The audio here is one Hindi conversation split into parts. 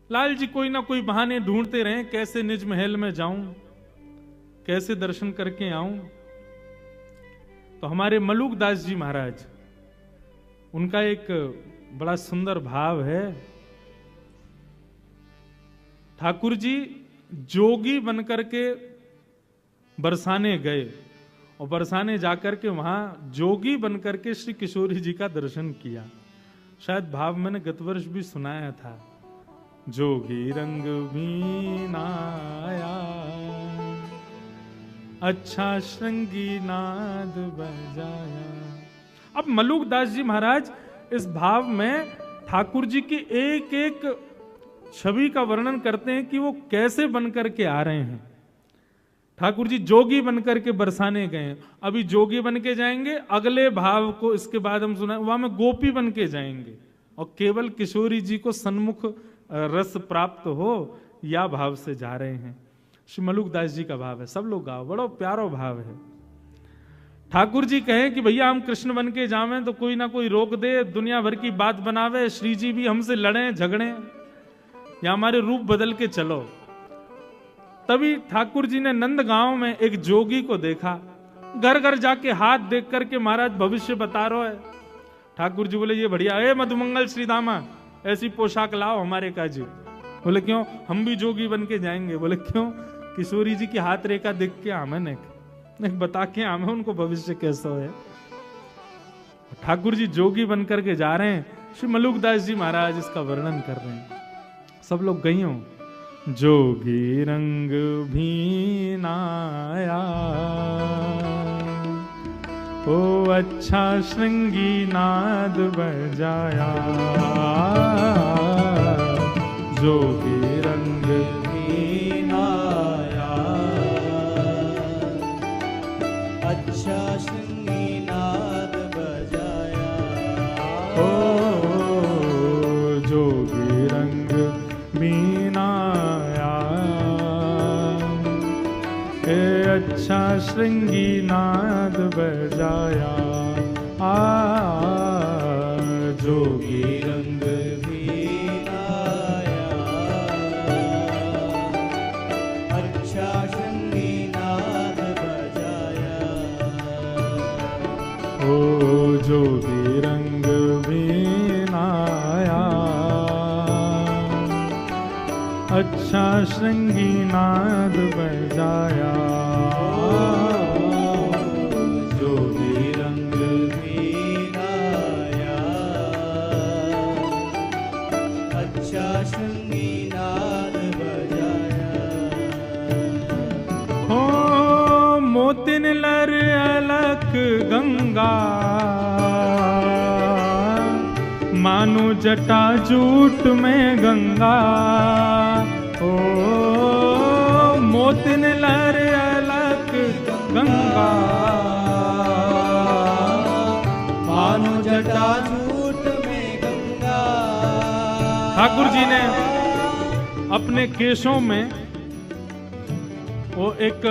लाल जी कोई ना कोई बहाने ढूंढते रहे, कैसे निज महल में जाऊं, कैसे दर्शन करके आऊं। तो हमारे मलुकदास जी महाराज, उनका एक बड़ा सुंदर भाव है। ठाकुर जी जोगी बनकर के बरसाने गए और बरसाने जाकर के वहां जोगी बनकर के श्री किशोरी जी का दर्शन किया। शायद भाव मैंने गत वर्ष भी सुनाया था, जोगी रंग बीनाया अच्छा श्रृंगी नाद बजाया। अब मलुकदास जी महाराज इस भाव में ठाकुर जी की एक एक छवि का वर्णन करते हैं कि वो कैसे बनकर के आ रहे हैं। ठाकुर जी जोगी बनकर के बरसाने गए, अभी जोगी बन के जाएंगे, अगले भाव को इसके बाद हम सुना वहां में गोपी बन के जाएंगे और केवल किशोरी जी को सन्मुख रस प्राप्त हो, या भाव से जा रहे हैं। श्री मलुकदास जी का भाव है, सब लोग गाओ, बड़ा प्यारा भाव है। ठाकुर जी कहें कि भैया हम कृष्ण बन के जावें तो कोई ना कोई रोक दे, दुनिया भर की बात बनावे, श्री जी भी हमसे लड़े झगड़े, या हमारे रूप बदल के चलो। तभी ठाकुर जी ने नंदगांव में एक जोगी को देखा, घर घर जाके हाथ देख करके महाराज भविष्य बता रहा है। ठाकुर जी बोले ये बढ़िया है, मधुमंगल श्री दामा ऐसी पोशाक लाओ हमारे काजी। बोले क्यों, हम भी जोगी बन के जाएंगे। बोले क्यों, किशोरी जी की हाथ रेखा देख के आमे ने बता के आमे उनको भविष्य कैसा है। ठाकुर जी जोगी बन करके जा रहे हैं, श्री मलुकदास जी महाराज इसका वर्णन कर रहे हैं। सब लोग गई हो, जोगी रंग भीनाया ओ अच्छा श्रृंगी नाद बजाया, जोगी रंग भीनाया अच्छा श्रृंगी नाद बजाया, ओ जोगी रंग बीनाया ए अच्छा श्रृंगी नाद बजाया, जोगी रंग बीनाया अच्छा श्रृंगी नाद बजाया, ओ जोगी रंग बीनाया अच्छा श्रृंगी नाद बजाया, जोगी रंग बीनाया अच्छा श्रृंगी नाद बजाया, हो मोतिन लर अलक गंगा मानो जटा जूट में गंगा, ओ मोतिन लर अलक गंगा मानो जटा जूट में गंगा। ठाकुर जी ने अपने केशों में वो एक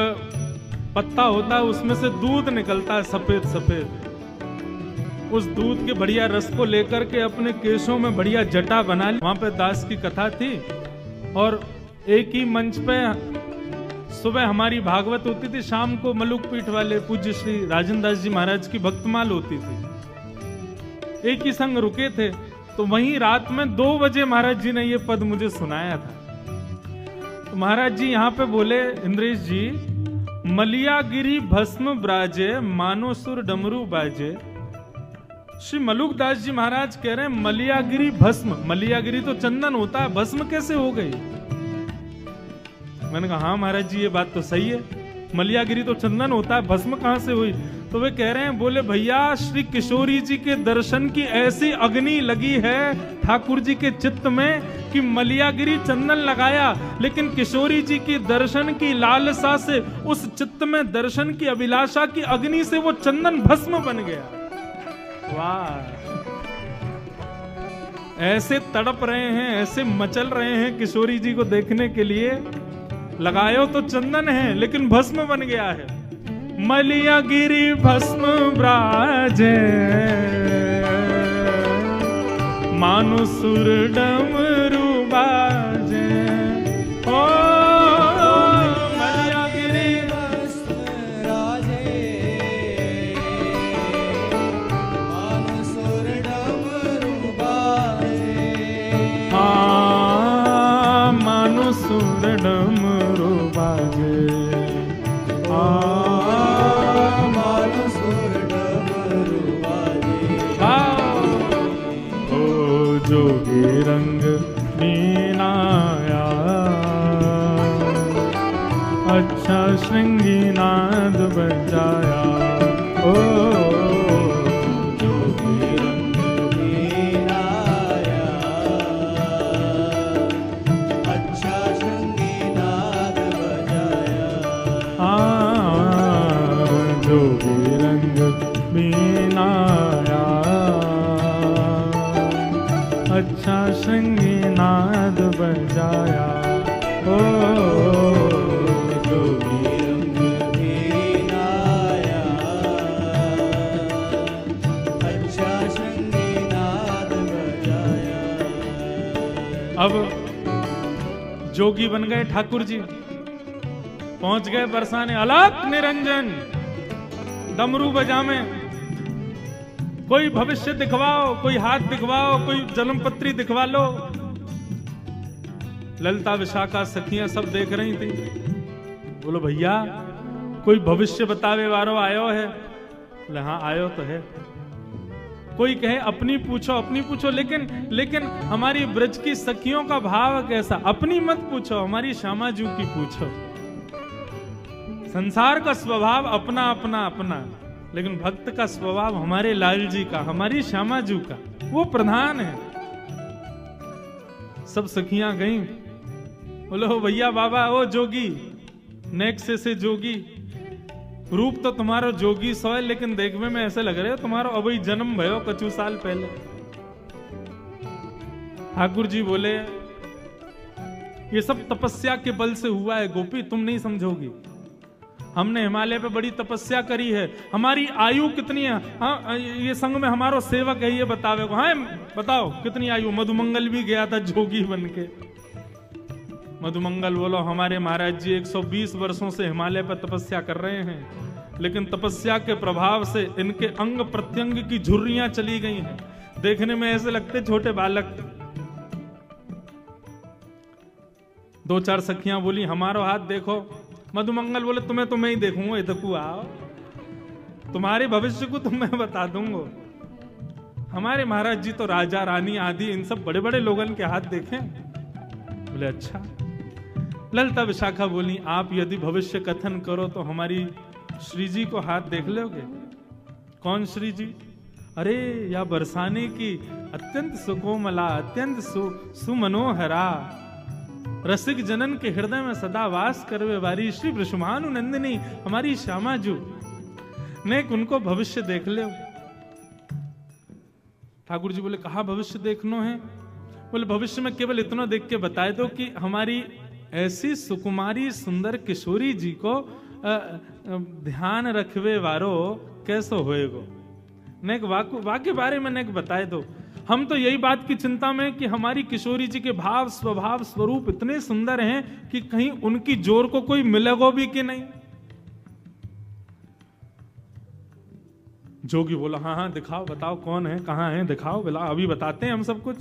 पत्ता होता है, उसमें से दूध निकलता है सफेद सफेद, उस दूध के बढ़िया रस को लेकर के अपने केशों में बढ़िया जटा बना ली। वहां पे दास की कथा थी और एक ही मंच पे सुबह हमारी भागवत होती थी, शाम को मलुक पीठ वाले पूज्य श्री राजेंद्र दास जी महाराज की भक्तमाल होती थी। एक ही संग रुके थे, तो वहीं रात में 2 बजे महाराज जी ने ये पद मुझे सुनाया था। तो महाराज जी यहाँ पे बोले, इंद्रेश जी, मलियागिरी भस्म ब्राजे मानो सुर डमरू बाजे। श्री मलुकदास जी महाराज कह रहे हैं मलियागिरी भस्म, मलियागिरी तो चंदन होता है, भस्म कैसे हो गई। मैंने कहा हाँ महाराज जी ये बात तो सही है, मलियागिरी तो चंदन होता है, भस्म कहां से हुई। तो वे कह रहे हैं, बोले भैया श्री किशोरी जी के दर्शन की ऐसी अग्नि लगी है ठाकुर जी के चित्त में कि मलियागिरी चंदन लगाया, लेकिन किशोरी जी की दर्शन की लालसा से, उस चित्त में दर्शन की अभिलाषा की अग्नि से वो चंदन भस्म बन गया। वाह, ऐसे तड़प रहे हैं, ऐसे मचल रहे हैं किशोरी जी को देखने के लिए, लगायो तो चंदन है लेकिन भस्म बन गया है। मलियागिरी भस्म ब्राजे मानो सुर डमरू बाजे, अच्छा श्रृंगी नाद बजाया। ओ जोगी रंग में आया, अच्छा श्रृंगी नाद बजाया। जोगी रंग में आया, अच्छा श्रृंगी नाद बजाया। ओ जोगी रंग में आया, अच्छा श्रृंगी नाद बजाया। अब जोगी बन गए ठाकुर जी, पहुंच गए बरसाने। अलख निरंजन डमरू बजावे, कोई भविष्य दिखवाओ, कोई हाथ दिखवाओ, कोई जन्मपत्री दिखवा लो। ललिता विशाखा सखियां सब देख रही थी। बोलो भैया कोई भविष्य बतावे वारो आयो है? बोले हाँ आयो तो है। कोई कहे अपनी पूछो अपनी पूछो, लेकिन हमारी ब्रज की सखियों का भाव कैसा? अपनी मत पूछो, हमारी श्यामा जू की पूछो। संसार का स्वभाव अपना अपना अपना, लेकिन भक्त का स्वभाव हमारे लाल जी का, हमारी श्यामा जू का, वो प्रधान है। सब सखियां गईं। बोलो भैया बाबा ओ जोगी, नेक्स्ट से जोगी, रूप तो तुम्हारो जोगी सो है, लेकिन देखने में ऐसे लग रहे हो तुम्हारो अभी जन्म भयो कछु साल पहले। ठाकुर जी बोले ये सब तपस्या के बल से हुआ है गोपी, तुम नहीं समझोगी। हमने हिमालय पे बड़ी तपस्या करी है। हमारी आयु कितनी है? हाँ ये संग में हमारो सेवक है, ये बतावे को। हाँ बताओ कितनी आयु? मधुमंगल भी गया था जोगी बन के। मधुमंगल बोलो हमारे महाराज जी 120 वर्षों से हिमालय पर तपस्या कर रहे हैं, लेकिन तपस्या के प्रभाव से इनके अंग प्रत्यंग की झुर्रियां चली गई हैं, देखने में ऐसे लगते छोटे बालक। दो चार सखियां बोली हमारो हाथ देखो। मधुमंगल बोले तुम्हें तो मैं ही देखूंगा, इधर आओ, तुम्हारे भविष्य को तो मैं बता दूंगा। हमारे महाराज जी तो राजा रानी आदि इन सब बड़े बड़े लोगन के हाथ देखें। बोले अच्छा। ललिता विशाखा बोली आप यदि भविष्य कथन करो तो हमारी श्री जी को हाथ देख लोगे। कौन श्री जी? अरे या बरसाने की अत्यंत सुकोमला, अत्यंत सुमनोहरा, रसिक जनन के हृदय में सदा वास करवे वारी श्री वृषभानु नंदिनी हमारी श्यामा जू ने उनको भविष्य देख ले। ठाकुर जी बोले कहा भविष्य देखनो है? बोले भविष्य में केवल इतना देख के बताए दो कि हमारी ऐसी सुकुमारी सुंदर किशोरी जी को ध्यान रखवे वारो कैसो होएगो। नेक वाक्य बारे में नेक बताए दो। हम तो यही बात की चिंता में कि हमारी किशोरी जी के भाव स्वभाव स्वरूप इतने सुंदर हैं कि कहीं उनकी जोर को कोई मिलेगो भी कि नहीं। जोगी बोला हाँ हाँ दिखाओ, बताओ कौन है, कहाँ है, दिखाओ, बोला अभी बताते हैं हम सब कुछ।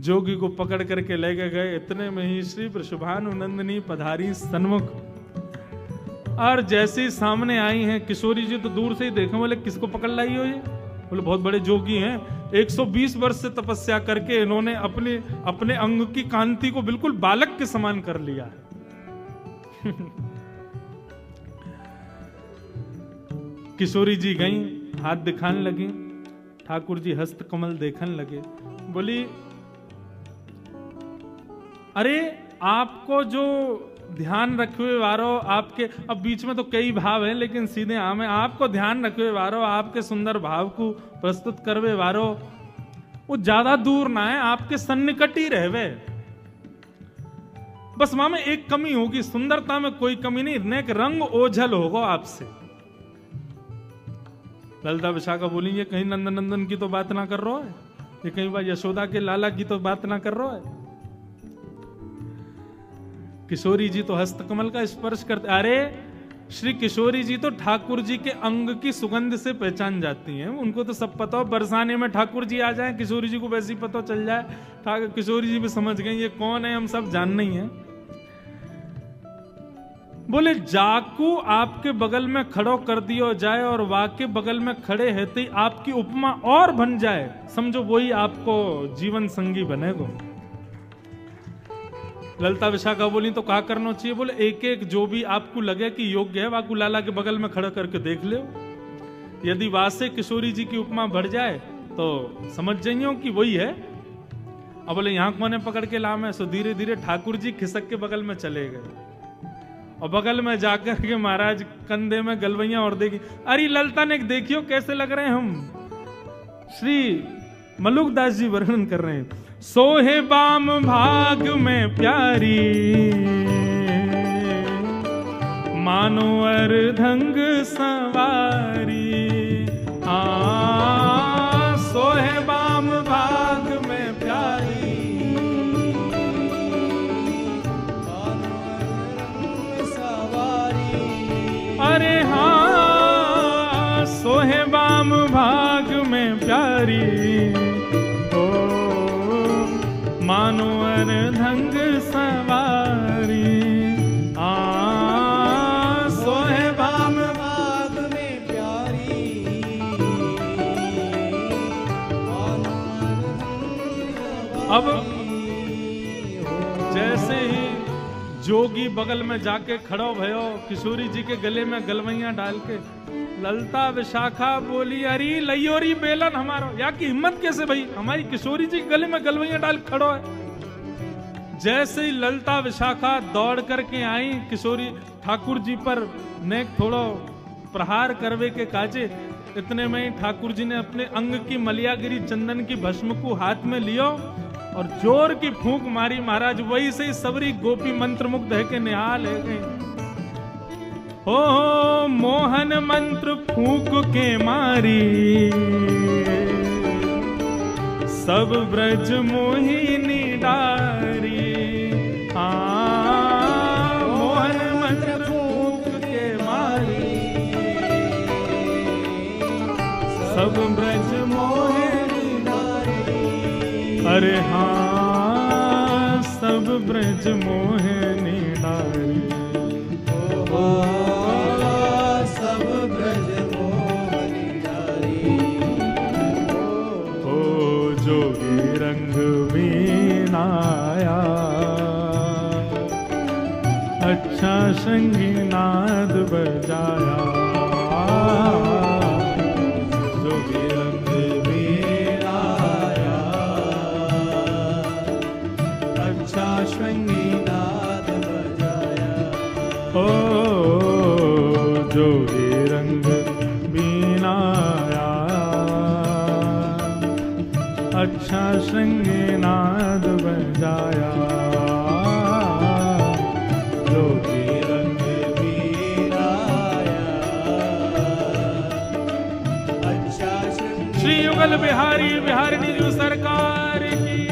जोगी को पकड़ करके ले गए। इतने में ही श्री वृषभानु नंदिनी पधारी सन्मुख, और जैसे सामने आई हैं किशोरी जी तो दूर से ही देखे। बोले किसको पकड़ लाई हो ये? बोले बहुत बड़े जोगी हैं, 120 वर्ष से तपस्या करके इन्होंने अपने अंग की कांति को बिल्कुल बालक के समान कर लिया है। किशोरी जी गई, हाथ दिखाने लगी। ठाकुर जी हस्त कमल देखने लगे। बोली अरे आपको जो ध्यान रखवे वारो, आपके अब बीच में तो कई भाव हैं लेकिन सीधे आम है, आपको ध्यान रखवे वारो, आपके सुंदर भाव को प्रस्तुत करवे वारो वो ज्यादा दूर ना है, आपके सन्निकट ही रहवे। बस वहां में एक कमी होगी, सुंदरता में कोई कमी नहीं, नेक रंग ओझल होगा आपसे। ललिता विशाखा बोली ये कहीं नंदन नंदन की तो बात ना कर रहा है, ये कहीं बार यशोदा के लाला की तो बात ना कर रहा है। किशोरी जी तो हस्तकमल का स्पर्श करते। अरे श्री किशोरी जी तो ठाकुर जी के अंग की सुगंध से पहचान जाती हैं, उनको तो सब पता हो। बरसाने में ठाकुर जी आ जाए, किशोरी जी को वैसे ही पता चल जाए। किशोरी जी भी समझ गई ये कौन है, हम सब जानना ही है। बोले जाकू आपके बगल में खड़ो कर दियो जाए और वाके बगल में खड़े रहते ही आपकी उपमा और बन जाए, समझो वही आपको जीवन संगी बनेगो। ललिता विशाखा बोली तो कहा करना चाहिए, बोले एक एक जो भी आपको लगे कि योग्य है वाकू लाला के बगल में खड़ा करके देख लो। यदि वासे किशोरी जी की उपमा बढ़ जाए तो समझ जाइयो कि वही है। अब बोले यहाँ कोने पकड़ के लाम है, सो धीरे धीरे ठाकुर जी खिसक के बगल में चले गए और बगल में जाकर के महाराज कंधे में गलवैया और देखी। अरे ललिता ने देखियो कैसे लग रहे हैं हम। श्री मलुकदास जी वर्णन कर रहे हैं, सोहे बाम भाग में प्यारी, मानो अर्धंग सवारी। सोहे बाम भाग में प्यारी, मानो अर्धंग सवारी। अरे हाँ सोहे बाम भाग में प्यारी, मानो अर्धंग सवारी। सोहे बाम भाग में प्यारी, मानो अर्धंग अब सवारी। जैसे ही जोगी बगल में जाके खड़ो भयो, किशोरी जी के गले में गलवैया डाल के, ललिता विशाखा बोली अरे लयोरी बेलन हमारा, या की हिम्मत कैसे भाई, हमारी किशोरी जी के गले में गलवैया डाल खड़ो है। जैसे ही ललिता विशाखा दौड़ करके आई किशोरी ठाकुर जी पर नेक थोड़ो प्रहार करवे के काजे, इतने में ही ठाकुर जी ने अपने अंग की मलियागिरी चंदन की भस्म को हाथ में लियो और जोर की फूंक मारी। महाराज वही से सबरी गोपी मंत्र मुग्ध है के निहाल है गई। हो मोहन मंत्र फूंक के मारी, सब ब्रज मोहिनी डारी। मोहन मंत्र फूंक के मारी, सब ब्रज मोहिनी डारी। अरे हाँ सब ब्रज मोहिनी डारी। सब ब्रज मोहनी डारी। हो जोगी रंग मीनाया, अच्छा संगी नाद बजाया। जोगी रंग मीनाया, अच्छा श्रृंगी नाद बजाया। हो जोगी रंग बीनाया, अच्छा श्रृंगी नाद बजाया। जोगी रंग मीनाया, अच्छा श्रृंगी। श्री युगल बिहारी बिहारिणी जी सरकार की।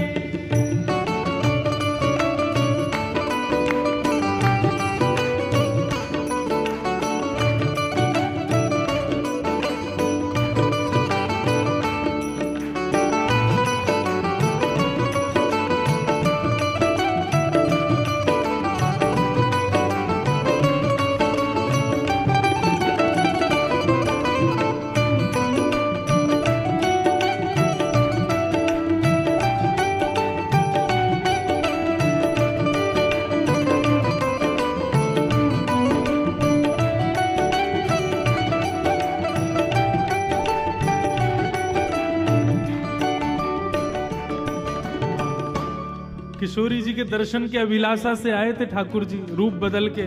किशोरी जी के दर्शन की अभिलाषा से आए थे ठाकुर जी, रूप बदल के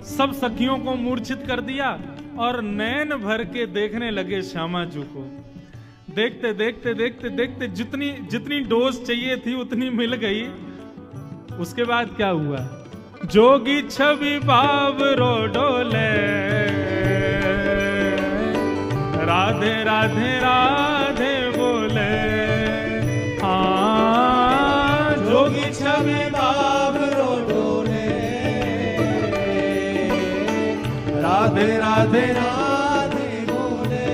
सब सखियों को मूर्छित कर दिया और नैन भर के देखने लगे श्यामा जी को। देखते देखते देखते देखते जितनी जितनी डोज चाहिए थी उतनी मिल गई। उसके बाद क्या हुआ, जोगी छवि बावरो डोले, राधे राधे राधे बोले। जोगी छवि बावरो डोले, राधे राधे राधे बोले।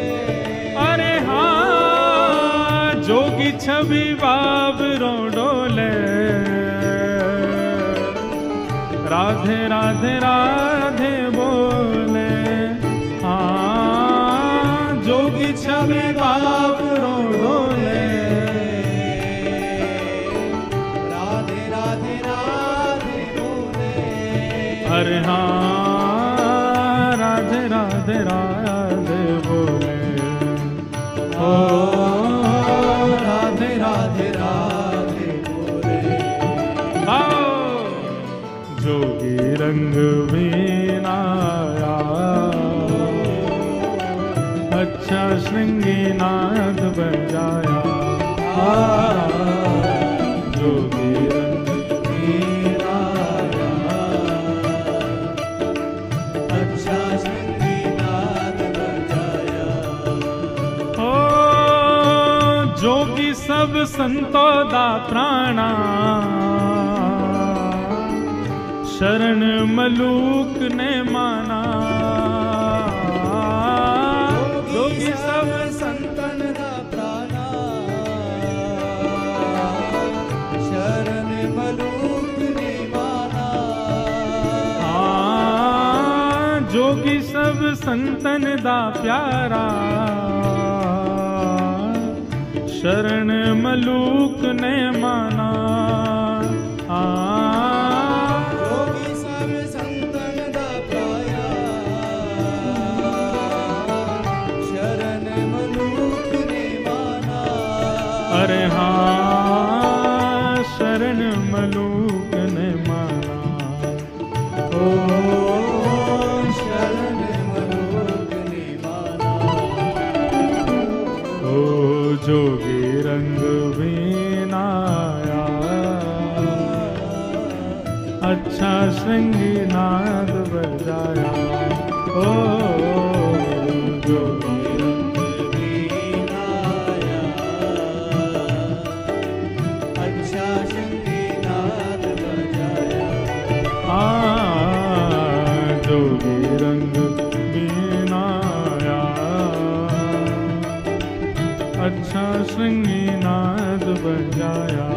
अरे हाँ जोगी छवि बावरो डोले, राधे राधे राधे बोले। हाँ जोगी छवि बावरो डोले, राधे राधे राधे अरे हाँ राधे राधे राधे बोले ओ राधे राधे राधे बोले आओ जोगी रंग वीणाया अच्छा श्रृंगी नाद बजाया जोगी रंग वीणाया अच्छा संगीनाद बजाया ओ जोगी सब संतो दा प्राणा शरण मलूक ने माना जोगी सब संतन दा प्राणा शरण मलूक ने माना जोगी सब संतन दा प्यारा शरण मलूक ने माना जोगी सब संतन दा पाया शरण मलूक ने माना अरे हाँ शरण मलूक ने माना ओ शरण मलूक ने माना ओ जोगी रंग वीणाया अच्छा श्रृंगी नाद बजाया ओ जोगी रंग वीणाया अच्छा संगीनाद बजाया जोगी रंग वीणाया अच्छा श्रृंगी नाद बजाया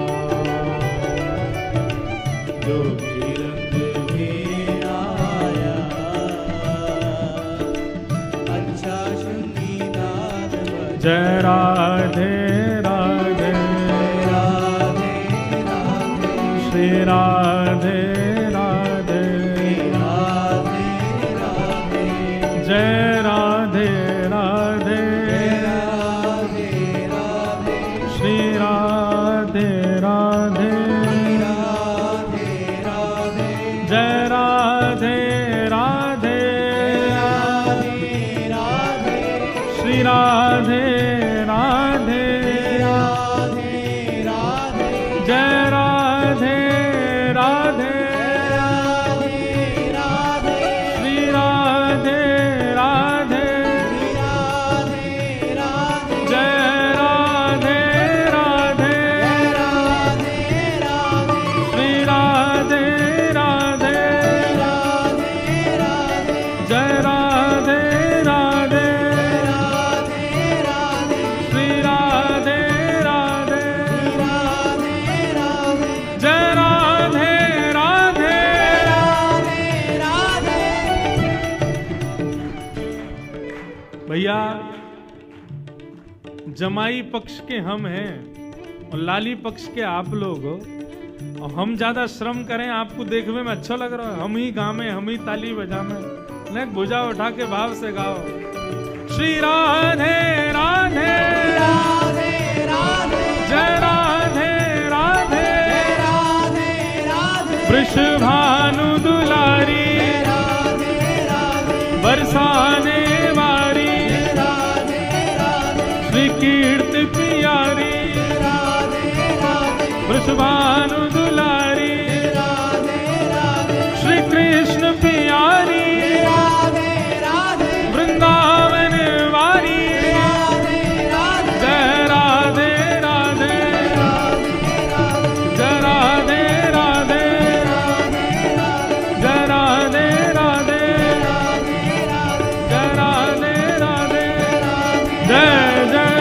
जोगी रंग वीणाया अच्छा संगीनाद बजाया जय राधे राधे राधे राधे श्री राधे राधे राधे राधे जय राधे राधे राधे राधे श्री राधे राधे राधे राधे जय राधे राधे राधे राधे श्री राधे राधे राधे राधे जय राधे राधे राधे राधे श्री राधे राधे राधे राधे जय राधे राधे राधे राधे श्री राधे राधे राधे राधे जय राधे राधे राधे राधे श्री राधे राधे राधे राधे जय राधे राधे राधे राधे भैया जमाई पक्ष के हम हैं और लाली पक्ष के आप लोग हो और हम ज्यादा श्रम करें आपको देखने में अच्छा लग रहा है हम ही गावे हम ही ताली बजावे नहीं भुजा उठा के भाव से गाओ श्री राधे राधे राधे राधे जय राधे राधे राधे राधे वृषभानु दुलारी राधे राधे बरसाने वारी राधे राधे श्री कीर्त प्यारी राधे राधे वृषभानु दुलारी राधे राधे श्री कृष्ण प्यारी राधे राधे वृंदावन वारी राधे राधे जय राधे राधे जय राधे राधे जय राधे राधे जय राधे राधे जय जय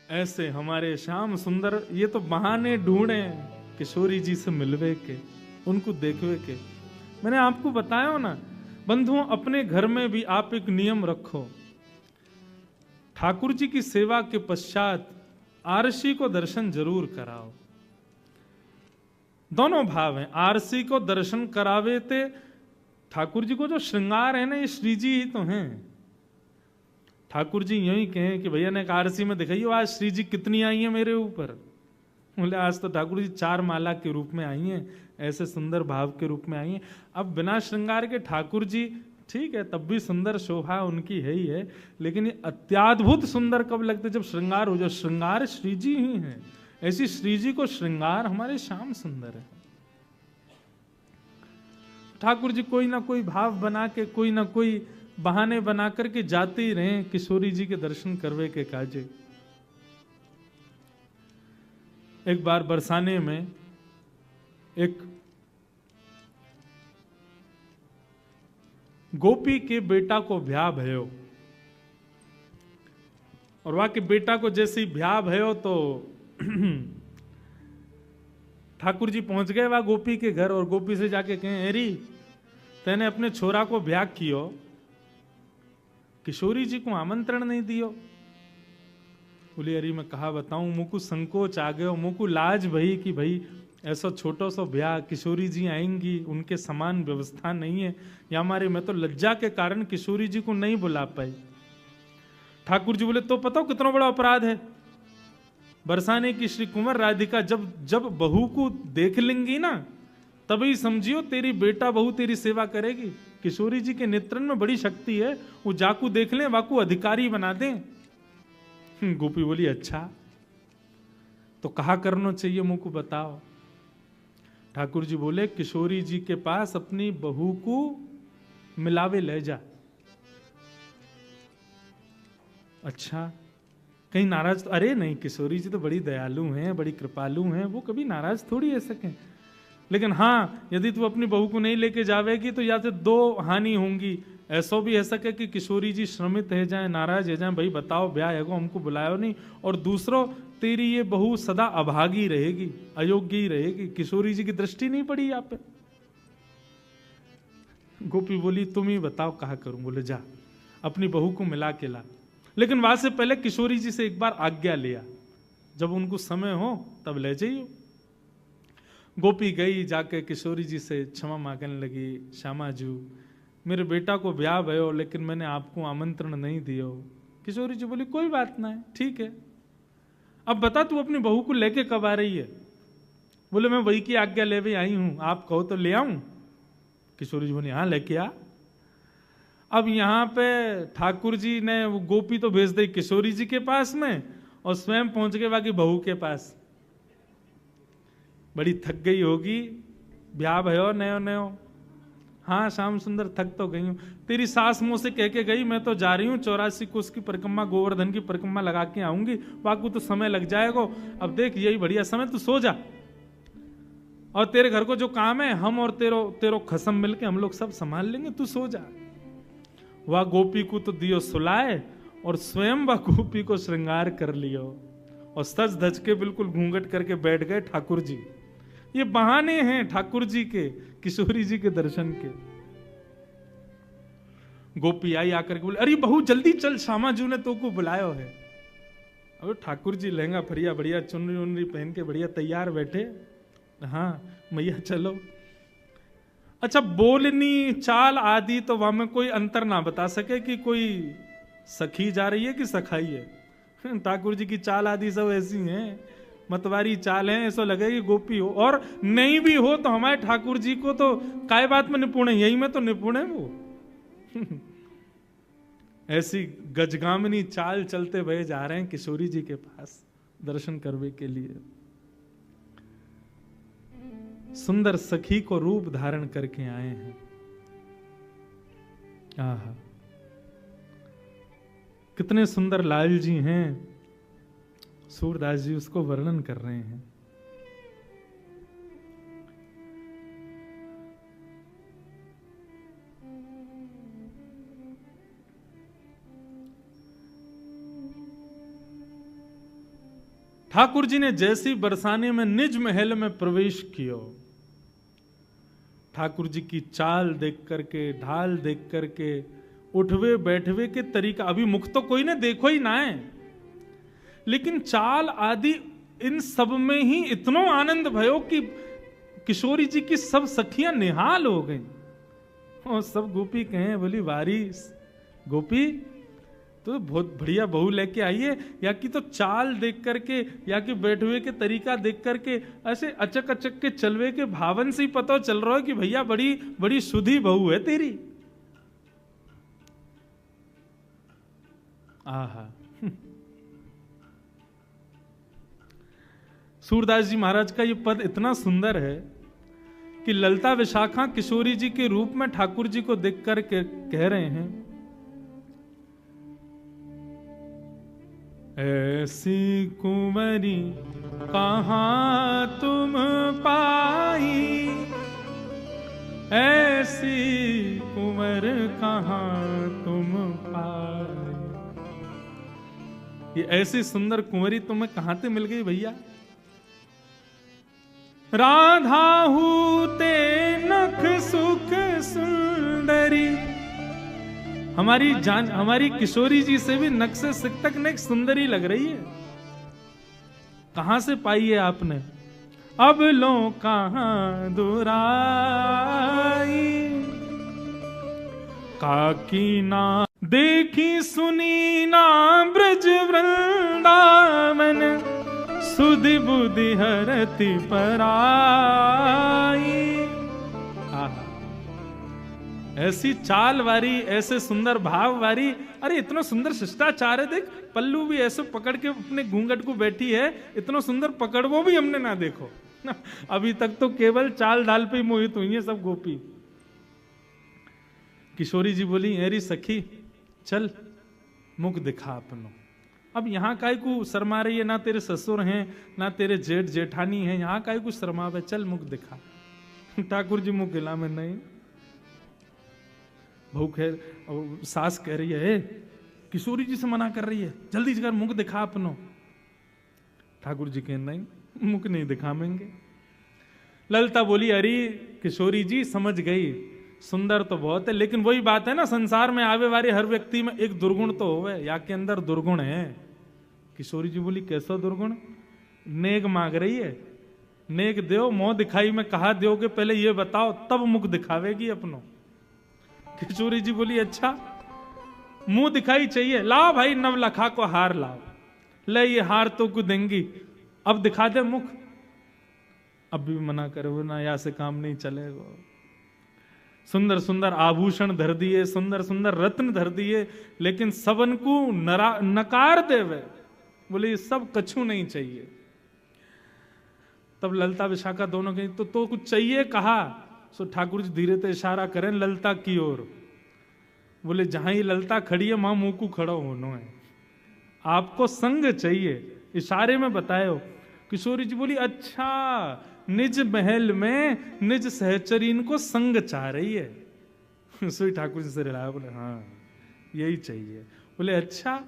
ऐसे हमारे श्याम सुंदर ये तो बहाने ढूंढे किशोरी जी से मिलवे के उनको देखवे के। मैंने आपको बताया ना बंधुओं, अपने घर में भी आप एक नियम रखो ठाकुर जी की सेवा के पश्चात आरसी को दर्शन जरूर कराओ। दोनों भाव हैं, आरसी को दर्शन करावे थे। ठाकुर जी को जो श्रृंगार है ना, ये श्री जी ही तो हैं। ठाकुर जी यूं ही कहें कि भैया ने आरसी में दिखाइए आज श्री जी कितनी आई है मेरे ऊपर। बोले आज तो ठाकुर जी 4 माला के रूप में आई हैं, ऐसे सुंदर भाव के रूप में आई हैं। अब बिना श्रृंगार के ठाकुर जी ठीक है, तब भी सुंदर शोभा उनकी है ही है, लेकिन ये अत्याद्भुत सुंदर कब लगते जब श्रृंगार हो जाए। श्रृंगार श्री जी ही है, ऐसी श्री जी को श्रृंगार हमारे श्याम सुंदर है। ठाकुर जी कोई ना कोई भाव बना के, कोई ना कोई बहाने बना करके जाते ही रहे किशोरी जी के दर्शन करवे के काजे। एक बार बरसाने में एक गोपी के बेटा को ब्याह भयो, और वहां के बेटा को जैसे ही ब्याह भयो तो ठाकुर जी पहुंच गए वहां गोपी के घर, और गोपी से जाके कहें एरी तेने अपने छोरा को ब्याह कियो, किशोरी जी को आमंत्रण नहीं दियो। बोली अरे मैं कहा बताऊं, मुझको संकोच आ गयो, मुझको लाज भई कि भाई ऐसा छोटो सो ब्याह, किशोरी जी आएंगी, उनके समान व्यवस्था नहीं है, या हमारे मैं तो लज्जा के कारण किशोरी जी को नहीं बुला पाई। ठाकुर जी बोले तो पता हो कितना बड़ा अपराध है। बरसाने की श्री कुंवर राधिका जब जब बहू को देख लेंगी ना, तभी समझियो तेरी बेटा बहू तेरी सेवा करेगी। किशोरी जी के नेत्रन में बड़ी शक्ति है, वो जाकू देख ले वाकू अधिकारी बना दें। गोपी बोली अच्छा तो कहा करना चाहिए मुझको बताओ। ठाकुर जी बोले किशोरी जी के पास अपनी बहू को मिलावे ले जा। अच्छा कहीं नाराज तो? अरे नहीं, किशोरी जी तो बड़ी दयालु हैं, बड़ी कृपालु हैं, वो कभी नाराज थोड़ी है सके। लेकिन हाँ यदि तू अपनी बहू को नहीं लेके जावेगी तो या तो 2 हानि होंगी। ऐसा भी है सके कि किशोरी जी श्रमित है जाए, नाराज है जाए, भाई बताओ ब्याह है को हमको बुलायो नहीं, और दूसरों तेरी ये बहू सदा अभागी रहेगी, अयोग्य ही रहेगी। किशोरी जी की दृष्टि नहीं पड़ी यहाँ पे। गोपी बोली तुम ही बताओ कहा करूं। बोले जा अपनी बहू को मिला के ला, लेकिन वहां से पहले किशोरी जी से एक बार आज्ञा लिया, जब उनको समय हो तब ले जाइयो। गोपी गई, जाके किशोरी जी से क्षमा मांगने लगी, श्यामा जी मेरे बेटा को ब्याह भयो लेकिन मैंने आपको आमंत्रण नहीं दियो। किशोरी जी बोली कोई बात नहीं, ठीक है, अब बता तू अपनी बहू को लेके कब आ रही है। बोले मैं वही की आज्ञा ले भी आई हूं, आप कहो तो ले आऊं। किशोरी जी बोली हाँ लेके आ। अब यहां पे ठाकुर जी ने वो गोपी तो भेज दी किशोरी जी के पास में, और स्वयं पहुंच गए बाकी बहू के पास। बड़ी थक गई होगी, ब्याह भयो नयो नयो। हाँ श्याम सुंदर थक तो गई हूं, तेरी सास मुंह से कह के गई मैं तो जा रही हूँ 84 कोस की परिक्रमा, गोवर्धन की परिक्रमा लगा के आऊंगी, बाकी तो समय लग जाएगा। अब देख यही बढ़िया समय, तू सो जा, और तेरे घर को जो काम है हम और तेरो खसम मिलके हम लोग सब संभाल लेंगे, तू सो जा। वह गोपी को तो दियो सुलाए, और स्वयं वह गोपी को श्रृंगार कर लियो, और सज धज के बिल्कुल घूंघट करके बैठ गए ठाकुर जी। ये बहाने हैं ठाकुर जी के किशोरी जी के दर्शन के। गोपी आई आकर के बोले अरे बहू जल्दी चल, श्यामा जी ने तो को बुलायो है। अब ठाकुर जी लहंगा फरिया बढ़िया चुनरी उनरी पहन के बढ़िया तैयार बैठे। हाँ मैया चलो। अच्छा बोलनी चाल आदि तो वहां में कोई अंतर ना बता सके कि कोई सखी जा रही है कि सखाई है। ठाकुर जी की चाल आदि सब ऐसी हैं, मतवारी चाल है, ऐसा लगे कि गोपी हो, और नहीं भी हो तो हमारे ठाकुर जी को तो काय बात में निपुण है, यही में तो निपुण है वो। ऐसी गजगामिनी चाल चलते हुए जा रहे हैं किशोरी जी के पास दर्शन करने के लिए। सुंदर सखी को रूप धारण करके आए हैं। आहा कितने सुंदर लाल जी हैं, सूरदास जी उसको वर्णन कर रहे हैं। ठाकुर जी ने जैसी बरसाने में निज महल में प्रवेश किया, ठाकुर जी की चाल देख करके, ढाल देख करके, उठवे बैठवे के तरीका, अभी मुख तो कोई ने देखो ही ना है, लेकिन चाल आदि इन सब में ही इतना आनंद भयो कि किशोरी जी की सब सखियां निहाल हो गई। और सब गोपी कहें, बोली वारी गोपी तो बहुत बढ़िया बहू लेके आई है, या कि तो चाल देख करके या कि बैठवे के तरीका देख करके ऐसे अचक अचक के चलवे के भावन से ही पता चल रहा है कि भैया बड़ी बड़ी सुधी बहू है तेरी। आहा सूरदास जी महाराज का ये पद इतना सुंदर है कि ललता विशाखा किशोरी जी के रूप में ठाकुर जी को देख कर कह रहे हैं, ऐसी कुंवरी कहां तुम पाई, ऐसी कुंवर कहां तुम पाई। ये ऐसी सुंदर कुंवरी तुम्हें कहां से मिल गई भैया? राधा हूते नख सुख सुंदरी, हमारी किशोरी जी से भी नख से सिक तक नेक सुंदरी लग रही है। कहां से पाई है आपने? अब लो कहां दुराई, काकी ना देखी सुनी ना ब्रज वृंदावन, सुधि बुद्धि हरति पराई। ऐसी चाल वारी, ऐसे सुंदर भाव वारी, अरे इतना सुंदर शिष्टाचार है, देख पल्लू भी ऐसे पकड़ के अपने घूंघट को बैठी है, इतना सुंदर पकड़ वो भी हमने ना देखो। अभी तक तो केवल चाल डाल पे ही मोहित हुई है सब गोपी। किशोरी जी बोली, अरे सखी चल मुख दिखा अपनो। अब यहाँ काय को शर्मा रही है, ना तेरे ससुर हैं ना तेरे जेठ जेठानी हैं, यहाँ काय को शर्मावे, चल मुख दिखा। ठाकुर जी मुख गिला में नहीं। बहू खैर सास कह रही है, किशोरी जी से मना कर रही है, जल्दी कर मुख दिखा अपनो। ठाकुर जी कह नहीं, मुख नहीं दिखावेंगे। ललता बोली, अरे किशोरी जी समझ गई, सुंदर तो बहुत है, लेकिन वही बात है ना, संसार में आवे वाले हर व्यक्ति में एक दुर्गुण तो होवे, या के अंदर दुर्गुण है। किशोरी जी बोली, कैसा दुर्गुण? नेक मांग रही है, नेक दो, मोह दिखाई में कहा दोगे, पहले ये बताओ तब मुख दिखावेगी अपनो। किशोरी जी बोली, अच्छा मुंह दिखाई चाहिए, लाओ भाई नवलखा को हार लाओ, ले ये हार तो को देंगी, अब दिखा दे मुख। अब भी मना करो ना, या से काम नहीं चलेगा। सुंदर सुंदर आभूषण धर दिए, सुंदर सुंदर रत्न धर दिए, लेकिन सबन को नकार देवे, बोले ये सब कछु नहीं चाहिए। तब ललता विशाखा दोनों कहीं तो कुछ चाहिए कहा। सो ठाकुर जी धीरे से इशारा करें ललता की ओर, बोले जहां ही ललता खड़ी है वहां मुंह को खड़ा होना है, आपको संग चाहिए, इशारे में बताए। किशोरी जी बोली, अच्छा निज महल में निज सहचरीन को संग चाह रही है। सो ठाकुर जी से रिलाया, बोले हाँ यही चाहिए। बोले अच्छा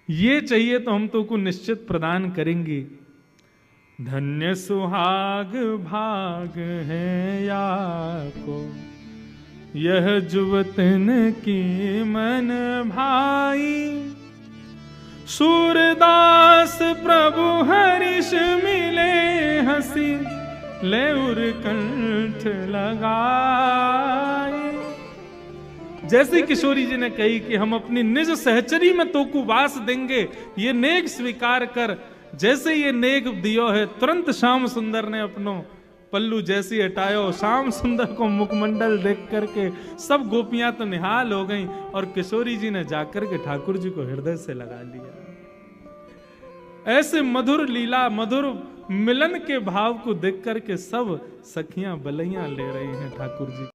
ये चाहिए तो हम तो को निश्चित प्रदान करेंगे। धन्य सुहाग भाग है या को, यह जुवतन की मन भाई, सूरदास प्रभु हरिष मिले हंसी, ले उर कंठ लगाई। जैसे किशोरी जी ने कही कि हम अपनी निज सहचरी में तो को वास देंगे, ये नेक स्वीकार कर। जैसे ये नेक दियो है, तुरंत श्याम सुंदर ने अपनो पल्लू जैसी हटायो, श्याम सुंदर को मुखमंडल देख करके सब गोपियां तो निहाल हो गईं, और किशोरी जी ने जाकर के ठाकुर जी को हृदय से लगा लिया। ऐसे मधुर लीला, मधुर मिलन के भाव को देख करके सब सखियां बलैया ले रही हैं ठाकुर जी।